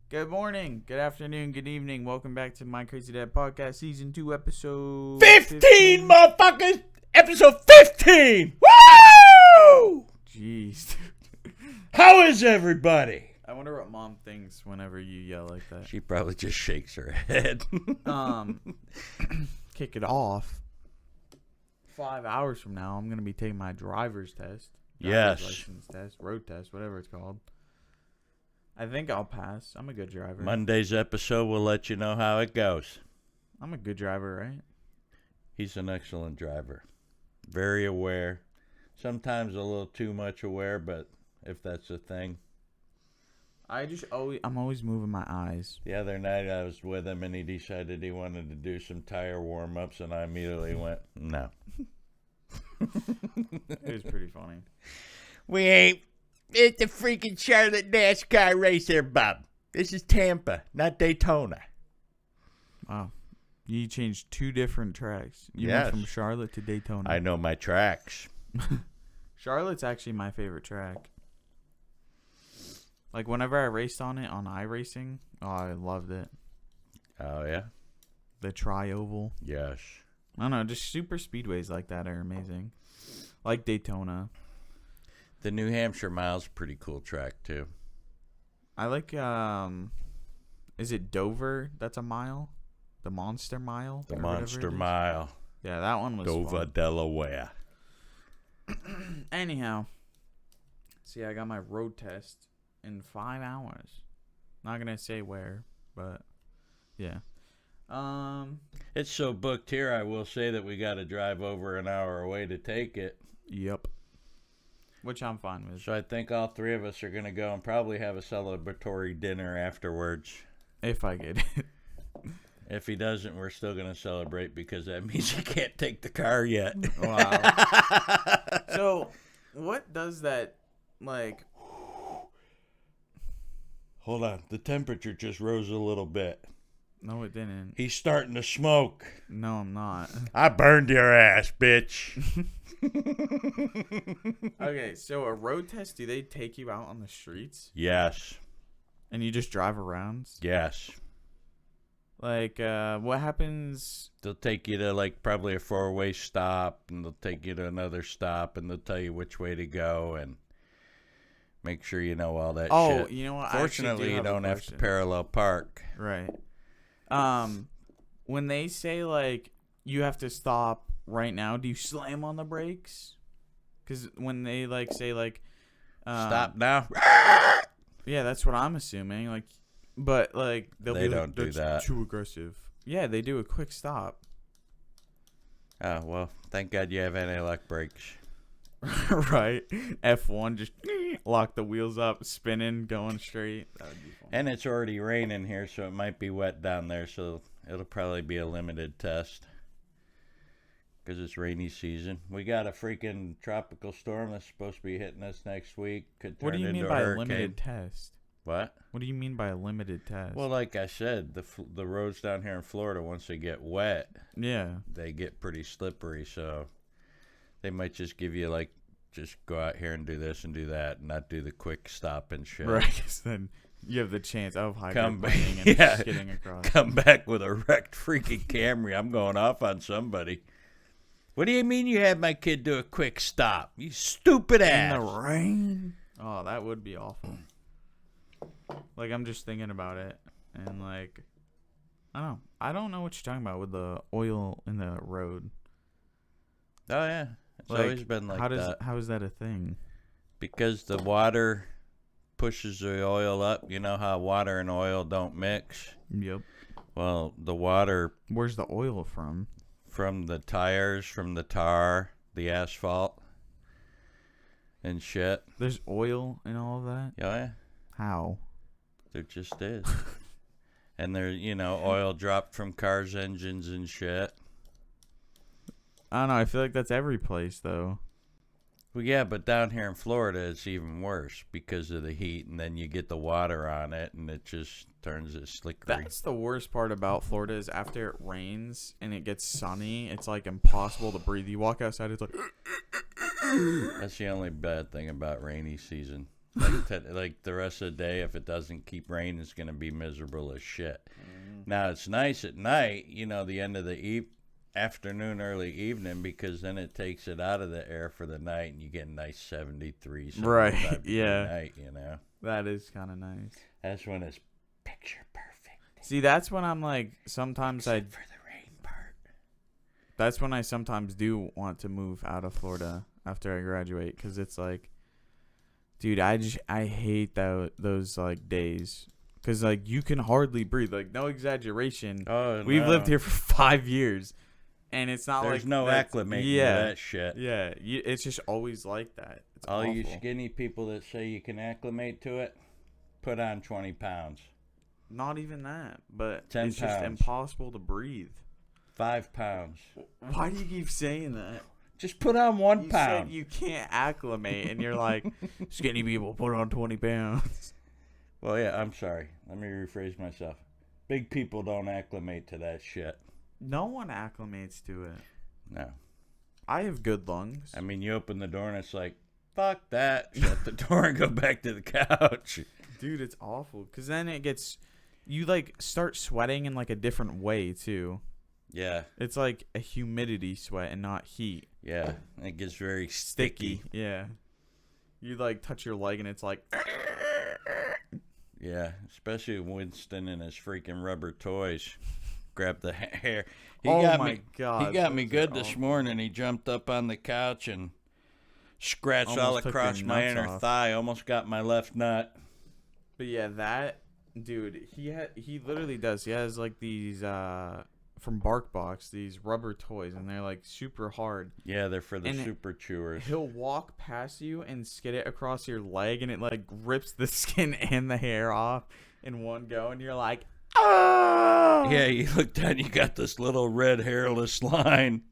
Good morning, good afternoon, good evening. Welcome back to My Crazy Dad Podcast, Season 2, Episode 15, motherfuckers! Episode 15! Woo! Jeez. How is everybody? I wonder what Mom thinks whenever you yell like that. She probably just shakes her head. Kick it off. 5 hours from now, I'm going to be taking my driver's test. Yes. License test, road test, whatever it's called. I think I'll pass. I'm a good driver. Monday's episode will let you know how it goes. I'm a good driver, right? He's an excellent driver. Very aware. Sometimes a little too much aware, but if that's a thing. I'm always moving my eyes. The other night I was with him and he decided he wanted to do some tire warm-ups and I immediately went, no. It was pretty funny. We ain't. It's the freaking Charlotte NASCAR race here, Bob. This is Tampa, not Daytona. Wow. You changed 2 different tracks. You Yes. went from Charlotte to Daytona. I know my tracks. Charlotte's actually my favorite track. Like, whenever I raced on it on iRacing, I loved it. Oh, yeah? The Tri-Oval. Yes. I don't know, just super speedways like that are amazing. Like Daytona. The New Hampshire Mile's a pretty cool track, too. I like, is it Dover that's a mile? The Monster Mile? The Or whatever Monster it is? Mile. Yeah, that one was Dover, fun. Delaware. Anyhow. See, I got my road test in 5 hours. Not going to say where, but yeah. It's so booked here, I will say that we got to drive over an hour away to take it. Yep. Which I'm fine with. So I think all 3 of us are going to go and probably have a celebratory dinner afterwards. If I get it. If he doesn't, we're still going to celebrate because that means he can't take the car yet. Wow. So, what does that, like... Hold on. The temperature just rose a little bit. No, it didn't. He's starting to smoke. No, I'm not. I burned your ass, bitch. Okay, so a road test, do they take you out on the streets? Yes. And you just drive around? Yes. Like, what happens... They'll take you to, like, probably a 4-way stop, and they'll take you to another stop, and they'll tell you which way to go, and make sure you know all that shit. Oh, you know what? Fortunately, you don't have to parallel park. Right. When they say, like, you have to stop right now, do you slam on the brakes? Because when they, like, say, like... Stop now. Yeah, that's what I'm assuming. Like, but, like, They be don't like, do that's that. too aggressive. Yeah, they do a quick stop. Oh, well, thank God you have anti-lock brakes. Right. F1, just lock the wheels up, spinning, going straight. That would be fun. And it's already raining here, so it might be wet down there, so it'll probably be a limited test. Because it's rainy season. We got a freaking tropical storm that's supposed to be hitting us next week. Could turn What do you into mean a by a hurricane. limited test? What? What do you mean by a limited test? Well, like I said, the roads down here in Florida, once they get wet, yeah. they get pretty slippery. So they might just give you, like, just go out here and do this and do that, and not do the quick stop and shit. Right, because then you have the chance of Come back, hydroplaning and yeah. skidding across. Come back with a wrecked freaking Camry. I'm going off on somebody. What do you mean you had my kid do a quick stop? You stupid ass. In the rain? Oh, that would be awful. Like, I'm just thinking about it, and, like, I don't know what you're talking about with the oil in the road. Oh, yeah. It's Like, always been like that. How is that a thing? Because the water pushes the oil up. You know how water and oil don't mix? Yep. Well, the water Where's the oil from? from the tires, from the tar, the asphalt, and shit. There's oil in all of that? Oh, yeah. How? There just is. And there, oil dropped from cars' engines and shit. I don't know. I feel like that's every place, though. Well, yeah, but down here in Florida, it's even worse because of the heat, and then you get the water on it, and it just turns it slickery. That's the worst part about Florida is after it rains and it gets sunny, it's like impossible to breathe. You walk outside, it's like... That's the only bad thing about rainy season. Like the rest of the day, if it doesn't keep raining, it's gonna be miserable as shit. Now it's nice at night, the end of the afternoon, early evening, because then it takes it out of the air for the night, and you get a nice 73, 75 Right, degree yeah. night. That is kind of nice. That's when it's picture perfect. See, that's when I'm like, sometimes For the rain part. that's when I sometimes do want to move out of Florida after I graduate, because it's like, dude, I hate those like days, because like you can hardly breathe. Like, no exaggeration. Oh, We've lived here for 5 years, and it's not There's like no acclimating to that shit. Yeah, it's just always like that. It's All awful. you skinny people that say you can acclimate to it, put on 20 pounds. Not even that, but 10 it's just pounds. impossible to breathe. 5 pounds. Why do you keep saying that? Just put on 1 You pound. said you can't acclimate, and you're like, skinny people put on 20 pounds. Well, yeah, I'm sorry. Let me rephrase myself. Big people don't acclimate to that shit. No one acclimates to it. No. I have good lungs. I mean, you open the door and it's like, fuck that. Shut the door and go back to the couch. Dude, it's awful. Because then you like start sweating in like a different way too. Yeah. It's like a humidity sweat and not heat. Yeah. It gets very sticky. Yeah. You like touch your leg and it's like. Yeah. Especially Winston and his freaking rubber toys. Grab the hair. He Oh got my me, God. He got me those good are this awful. morning. He jumped up on the couch and scratched all Almost took across your my nuts inner off. thigh. Almost got my left nut. But yeah, that dude, he literally does. He has like these from BarkBox, these rubber toys, and they're like super hard. Yeah, they're for the And super chewers. He'll walk past you and skid it across your leg, and it like rips the skin and the hair off in one go, and you're like, oh! Yeah, you look down, you got this little red hairless line.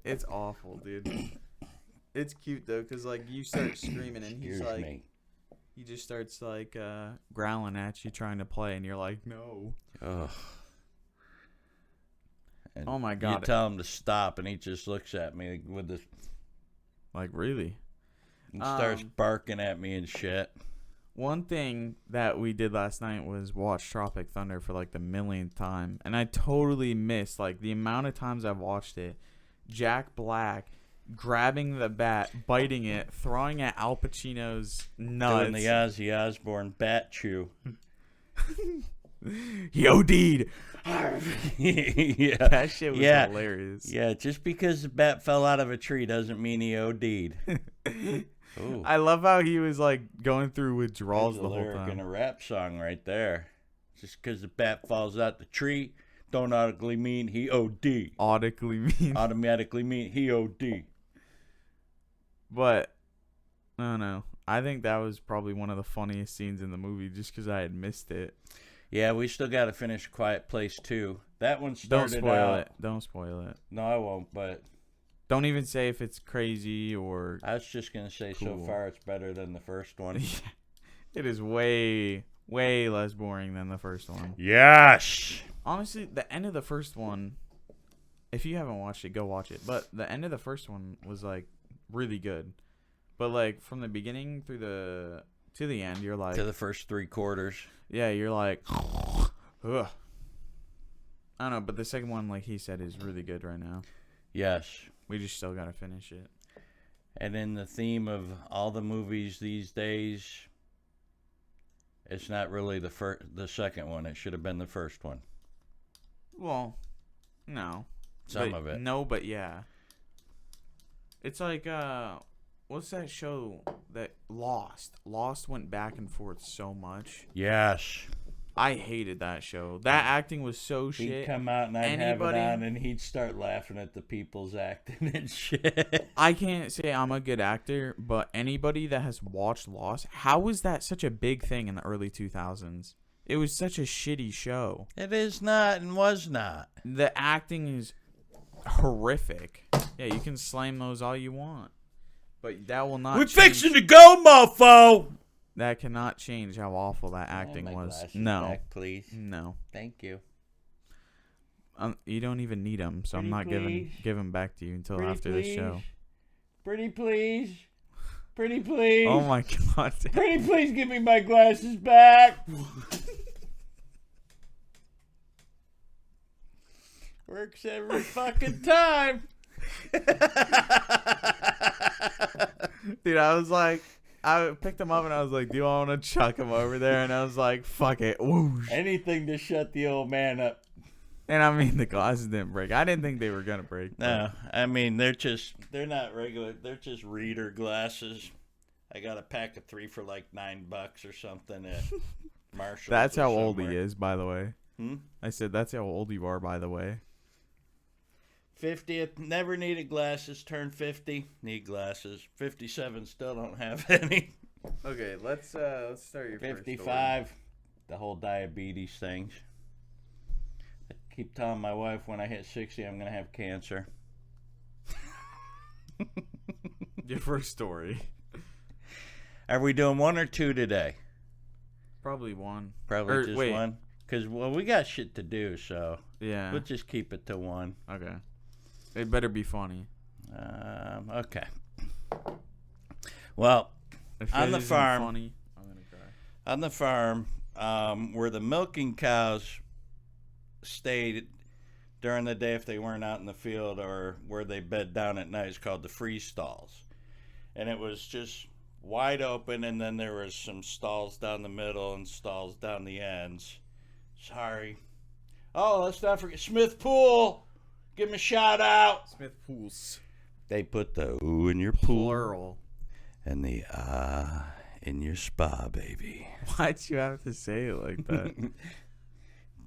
It's awful, dude. It's cute though, cause like you start screaming, and he's Excuse like, me. he just starts like growling at you, trying to play, and you're like, no. Ugh. And Oh my You God. tell him to stop, and he just looks at me with this Like, really? and starts barking at me and shit. One thing that we did last night was watch Tropic Thunder for like the millionth time, and I totally missed like the amount of times I've watched it. Jack Black grabbing the bat, biting it, throwing at Al Pacino's nuts. Doing the Ozzy Osbourne bat chew. He OD'd. Yeah. That shit was Yeah. hilarious. Yeah, just because the bat fell out of a tree doesn't mean he OD'd. Ooh. I love how he was like going through withdrawals There's the a whole lyric in time. a rap song right there. Just because the bat falls out the tree don't automatically mean he OD. Automatically mean he OD. But I don't know. I think that was probably one of the funniest scenes in the movie, just because I had missed it. Yeah, we still got to finish Quiet Place 2. That one Don't started spoil out. it. Don't spoil it. No, I won't, but Don't even say if it's crazy or. I was just going to say so Cool. far it's better than the first one. It is way, way less boring than the first one. Yes! Honestly, the end of the first one, if you haven't watched it, go watch it. But the end of the first one was like really good. But like from the beginning through to the end, you're like, To the first 3 quarters. yeah, you're like, ugh. I don't know, but the second one, like he said, is really good right now. Yes. We just still gotta finish it. And in the theme of all the movies these days, it's not really the second one. It should have been the first one. Well, no. Some But- of it. No, but yeah. It's like, what's that show that Lost? Lost went back and forth so much. Yes. I hated that show. That acting was so He'd shit. come out and I'd Anybody- have it on and he'd start laughing at the people's acting and shit. I can't say I'm a good actor, but anybody that has watched Lost, how was that such a big thing in the early 2000s? It was such a shitty show. It is not and was not. The acting is horrific. Yeah, you can slam those all you want, but that will not. We're change. fixing to go, mofo! That cannot change how awful that acting My was. glasses No, back, please. no. Thank you. You don't even need them, so I'm Pretty not please. giving back to you until Pretty after this show. please. Pretty please. Pretty please. Oh my god. Pretty please give me my glasses back. Works every fucking time. Dude, I picked him up and I was like, do you want to chuck him over there? And I was like, fuck it. Whoosh. Anything to shut the old man up. And I mean, the glasses didn't break. I didn't think they were going to break. No, I mean, they're not regular. They're just reader glasses. I got a pack of 3 for like $9 or something at Marshall's. That's or how old he somewhere. is, by the way. Hmm? I said, that's how old you are, by the way. 50th, never needed glasses. Turned 50, need glasses. 57, still don't have any. Okay, let's start your 55, the whole diabetes things. I keep telling my wife when I hit 60, I'm going to have cancer. Your first story. Are we doing 1 or 2 today? Probably one. Probably just wait. 1. Because, well, we got shit to do, so Yeah. we'll just keep it to 1. Okay. It better be funny. Okay. Well, If On it the isn't farm. funny, I'm gonna cry. on the farm, where the milking cows stayed during the day if they weren't out in the field, or where they bed down at night, is called the free stalls. And it was just wide open, and then there was some stalls down the middle and stalls down the ends. Sorry. Oh, let's not forget Smith Pool. Give him a shout out. Smith Pools. They put the ooh in your pool Plural. and the ah in your spa, baby. Why'd you have to say it like that?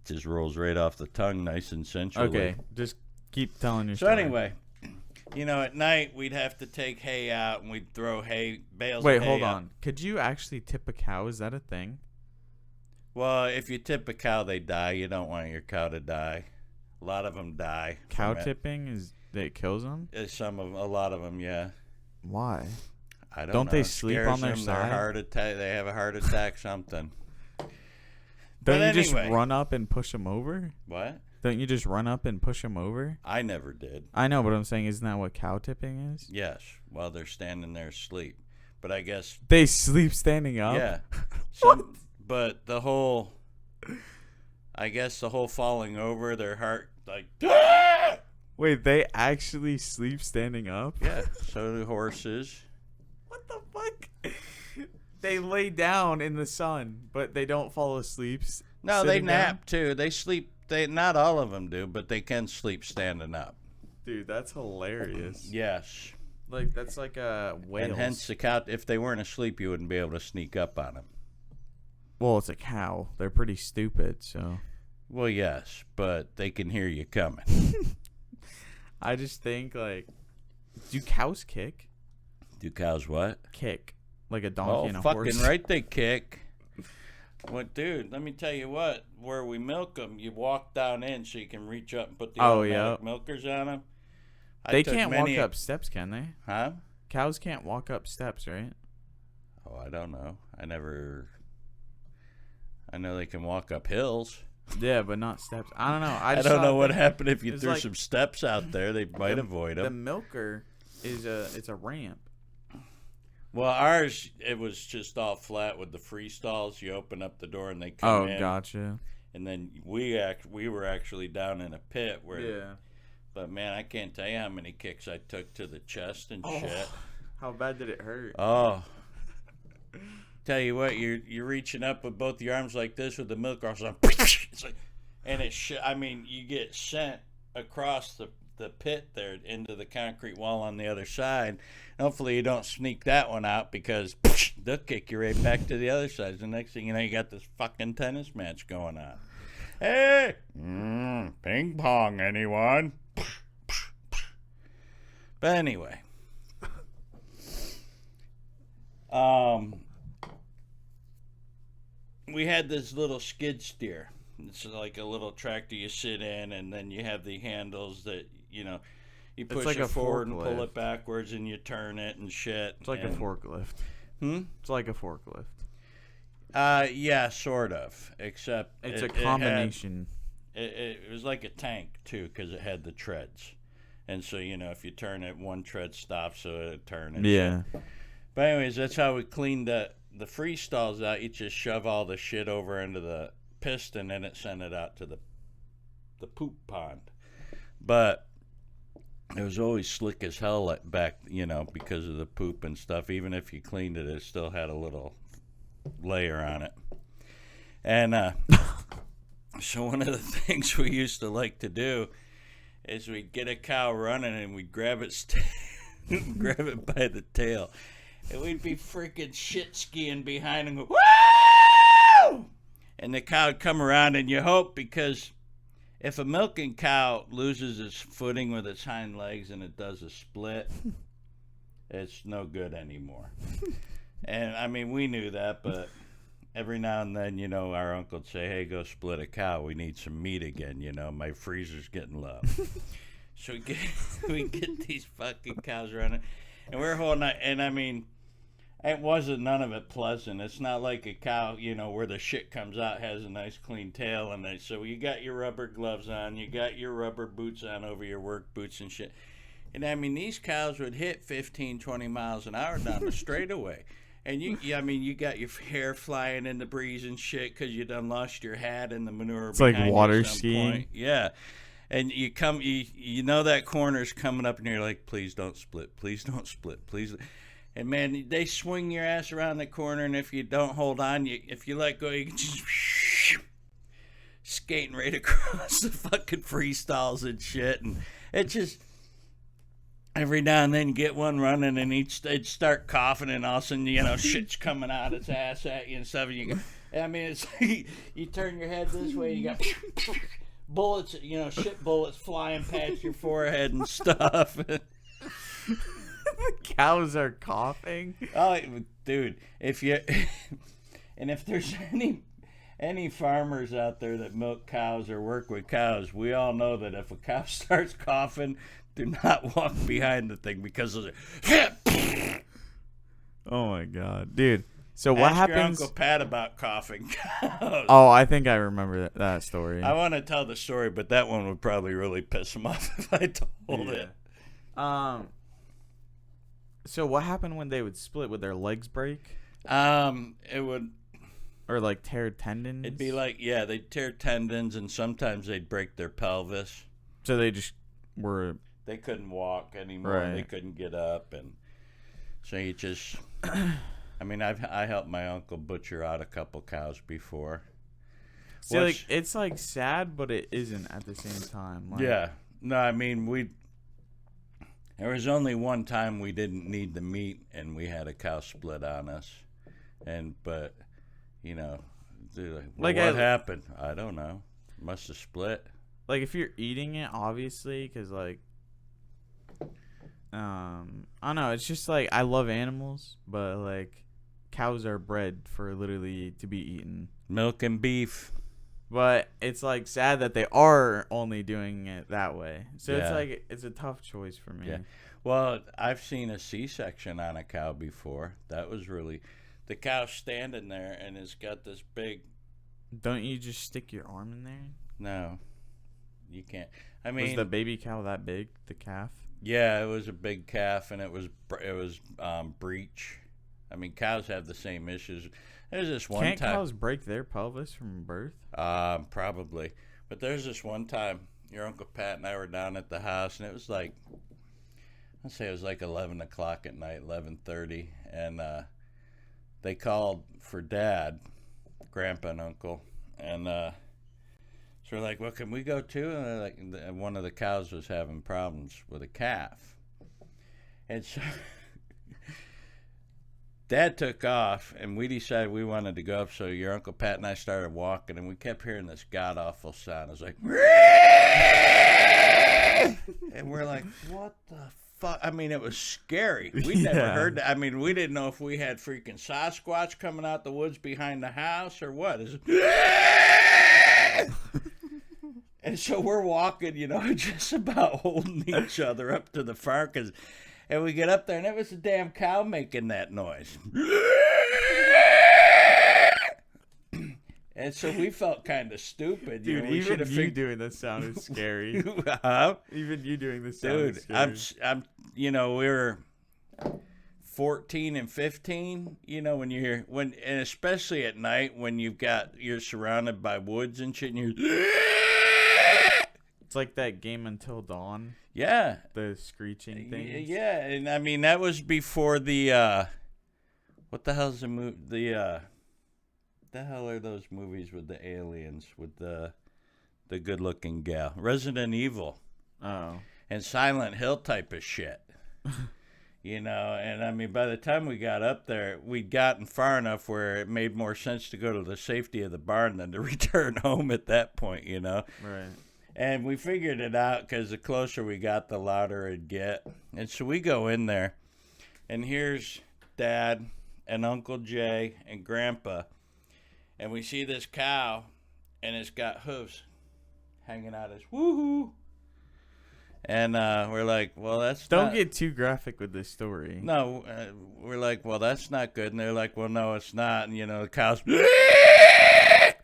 Just rolls right off the tongue, nice and sensually. Okay, just keep telling your So story. anyway, at night we'd have to take hay out, and we'd throw bales Wait, of hay hold out. on. Could you actually tip a cow? Is that a thing? Well, if you tip a cow, they die. You don't want your cow to die. A lot of them die. Cow from it. tipping is that kills them? A lot of them, yeah. Why? I don't Don't know. they It sleep scares on their them. side? Their heart attack. They have a heart attack. Something. Don't But you just anyway. run up and push them over? What? Don't you just run up and push them over? I never did. I know, but I'm saying, isn't that what cow tipping is? Yes, while they're standing there asleep. But I guess They sleep standing up? yeah. What? But the whole falling over, their heart like Wait, they actually sleep standing up? yeah. So do horses. What the fuck? They lay down in the sun, but they don't fall asleep. No, they sitting nap too. They sleep. They not all of them do, but they can sleep standing up. Dude, that's hilarious. Yes, Like, that's like a whale. and hence the cow. If they weren't asleep, you wouldn't be able to sneak up on them. Well, it's a cow. They're pretty stupid, so. Well, yes, but they can hear you coming. I just think, like, do cows kick? Do cows what? Kick. Like a donkey Oh, and a fucking horse. right, they kick. What, dude? Let me tell you what. Where we milk them, you walk down in so you can reach up and put the Oh, automatic yeah. milkers on them. They can't walk up steps, can they? Huh? Cows can't walk up steps, right? Oh, I don't know. I know they can walk up hills. Yeah, but not steps. I don't know. I just don't saw know a what thing. happened if you It's threw like- some steps out there. They might avoid The them. milker is it's a ramp. Well, ours, it was just all flat with the free stalls. You open up the door and they come Oh, in. gotcha. And then we were actually down in a pit where. Yeah. But man, I can't tell you how many kicks I took to the chest and Oh. shit. How bad did it hurt? Oh. Tell you what, you're reaching up with both your arms like this with the milk car, and you get sent across the pit there into the concrete wall on the other side. Hopefully you don't sneak that one out, because they'll kick you right back to the other side. The next thing you know, you got this fucking tennis match going on. Hey, ping pong, anyone? But anyway, we had this little skid steer. It's like a little tractor you sit in, and then you have the handles that you push like it a forward and forklift. pull it backwards, and you turn it and shit. It's like a forklift. It's like a forklift. Yeah, sort of. Except It's it a combination. It was like a tank too, because it had the treads, and so if you turn it, one tread stops, so it'll turn. And Yeah. shit. But anyways, that's how we cleaned the free stalls out. You just shove all the shit over into the piston, and it sent it out to the poop pond. But it was always slick as hell back, because of the poop and stuff. Even if you cleaned it, it still had a little layer on it. And so one of the things we used to like to do is we'd get a cow running and we'd grab its grab it by the tail. And we'd be freaking shit skiing behind him. Woo! And the cow would come around, and you hope, because if a milking cow loses its footing with its hind legs and it does a split, it's no good anymore. And I mean, we knew that, but every now and then, our uncle would say, hey, go split a cow. We need some meat again. My freezer's getting low. So we get these fucking cows running, and we're holding out. And I mean, it wasn't none of it pleasant. It's not like a cow, where the shit comes out, has a nice clean tail. And so you got your rubber gloves on, you got your rubber boots on over your work boots and shit. And I mean, these cows would hit 15, 20 miles an hour down the straightaway. And you got your hair flying in the breeze and shit because you done lost your hat in the manure. It's like water skiing. Point. Yeah. And you come, that corner's coming up, and you're like, please don't split. Please don't split. Please. And, man, they swing your ass around the corner, and if you don't hold on, if you let go, you can just skating right across the fucking freestyles and shit. And it just, every now and then you get one running, and it'd start coughing, and all of a sudden, shit's coming out its ass at you and stuff. And you go, I mean, it's you turn your head this way, you got bullets, shit bullets flying past your forehead and stuff. Cows are coughing. Oh, dude! If there's any farmers out there that milk cows or work with cows, we all know that if a cow starts coughing, do not walk behind the thing because of it. Oh my god, dude! So what happens? Ask your Uncle Pat about coughing cows. Oh, I think I remember that story. I want to tell the story, but that one would probably really piss him off if I told it. So what happened when they would split? Would their legs break? It would, or like tear tendons. It'd be like, yeah, they'd tear tendons, and sometimes they'd break their pelvis. So they just were. They couldn't walk anymore. Right. They couldn't get up, and so you just. I mean, I helped my uncle butcher out a couple cows before. See, like, it's like sad, but it isn't at the same time. Like, yeah. No, I mean there was only one time we didn't need the meat, and we had a cow split on us, but what happened? I don't know. Must have split. Like, if you're eating it, obviously, because like, I don't know. It's just like, I love animals, but like, cows are bred for literally to be eaten. Milk and beef. But it's like sad that they are only doing it that way. So Yeah. it's like, it's a tough choice for me. Yeah. Well, I've seen a C-section on a cow before. That was really, the cow's standing there and it's got this big. Don't you just stick your arm in there? No, you can't. I mean, was the baby cow that big? The calf? Yeah, it was a big calf, and it was breech. I mean, cows have the same issues. There's this one time. Can't cows break their pelvis from birth? Probably. But there's this one time, your Uncle Pat and I were down at the house, and it was like, I'd say it was like 11 o'clock at night, 11:30, and they called for Dad, Grandpa and Uncle, and so we're like, well, can we go too? And they're like, one of the cows was having problems with a calf, and so Dad took off, and we decided we wanted to go up. So your Uncle Pat and I started walking, and we kept hearing this god-awful sound. It was like, and we're like, what the fuck? I mean, it was scary. We'd never heard that. I mean, we didn't know if we had freaking Sasquatch coming out the woods behind the house or what. And so we're walking, just about holding each other up to the farm, and we get up there, and it was a damn cow making that noise. And so we felt kind of stupid. Dude, even you doing this sounded scary. Even you doing this sounded scary. Dude, we were 14 and 15, you know, and especially at night when you're surrounded by woods and shit and you're It's like that game Until Dawn. yeah. The screeching things. Yeah, and I mean that was before the what the hell's the movie the hell are those movies with the aliens with the good-looking gal? Resident Evil. Oh. And Silent Hill type of shit. You know, and I mean, by the time we got up there, we'd gotten far enough where it made more sense to go to the safety of the barn than to return home at that point, you know? Right. And we figured it out because the closer we got, the louder it'd get. And so we go in there, and here's Dad and Uncle Jay and Grandpa. And we see this cow, and it's got hooves hanging out as woohoo. And we're like, well, Don't get too graphic with this story. No, we're like, well, that's not good. And they're like, well, no, it's not. And, you know, the cow's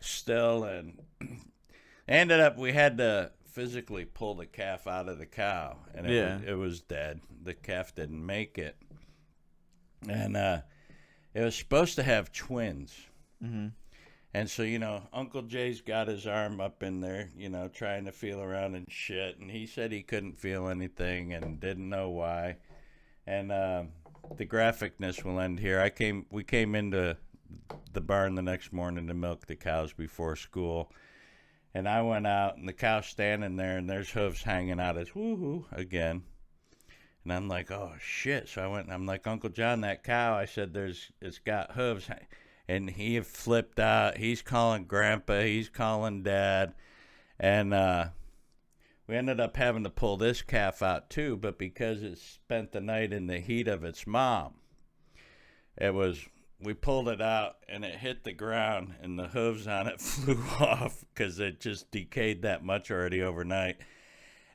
still. And ended up, we had to physically pull the calf out of the cow. And it was dead. The calf didn't make it. And it was supposed to have twins. Mm-hmm. And so, you know, Uncle Jay's got his arm up in there, you know, trying to feel around and shit. And he said he couldn't feel anything and didn't know why. And the graphicness will end here. We came into the barn the next morning to milk the cows before school. And I went out, and the cow's standing there, and there's hooves hanging out as woohoo again. And I'm like, oh, shit. So I went, and I'm like, Uncle John, that cow, I said, it's got hooves. And he flipped out. He's calling Grandpa. He's calling Dad. And we ended up having to pull this calf out too. But because it spent the night in the heat of its mom, we pulled it out and it hit the ground and the hooves on it flew off because it just decayed that much already overnight.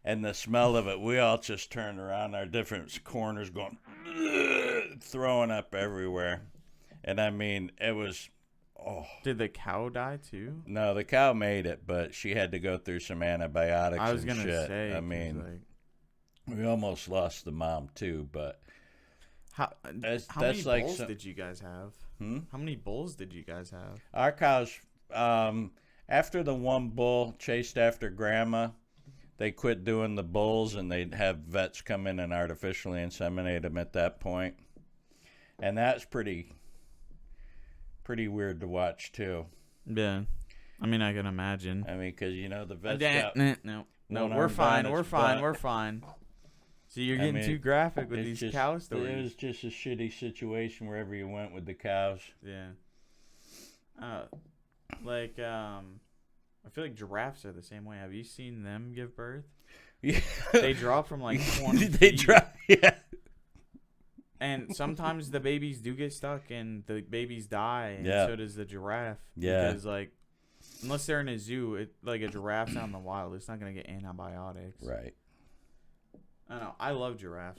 And the smell of it, we all just turned around our different corners going, throwing up everywhere. And I mean, it was, oh. Did the cow die too? No, the cow made it, but she had to go through some antibiotics and shit. I was going to say. I mean, we almost lost the mom too, but. How many bulls did you guys have? How many bulls did you guys have? Our cows, after the one bull chased after Grandma, they quit doing the bulls and they'd have vets come in and artificially inseminate them at that point. And that's pretty weird to watch too. Yeah, I mean, I can imagine. I mean, because you know the vets no, we're fine. So you're getting too graphic with these cow stories. It was just a shitty situation wherever you went with the cows. Yeah. I feel like giraffes are the same way. Have you seen them give birth? Yeah. They drop from like 20 They feet. drop, yeah. And sometimes the babies do get stuck and the babies die, and so does the giraffe. Yeah. Because, like, unless they're in a zoo, like a giraffe's out in the wild, it's not going to get antibiotics. Right. I don't know. I love giraffes.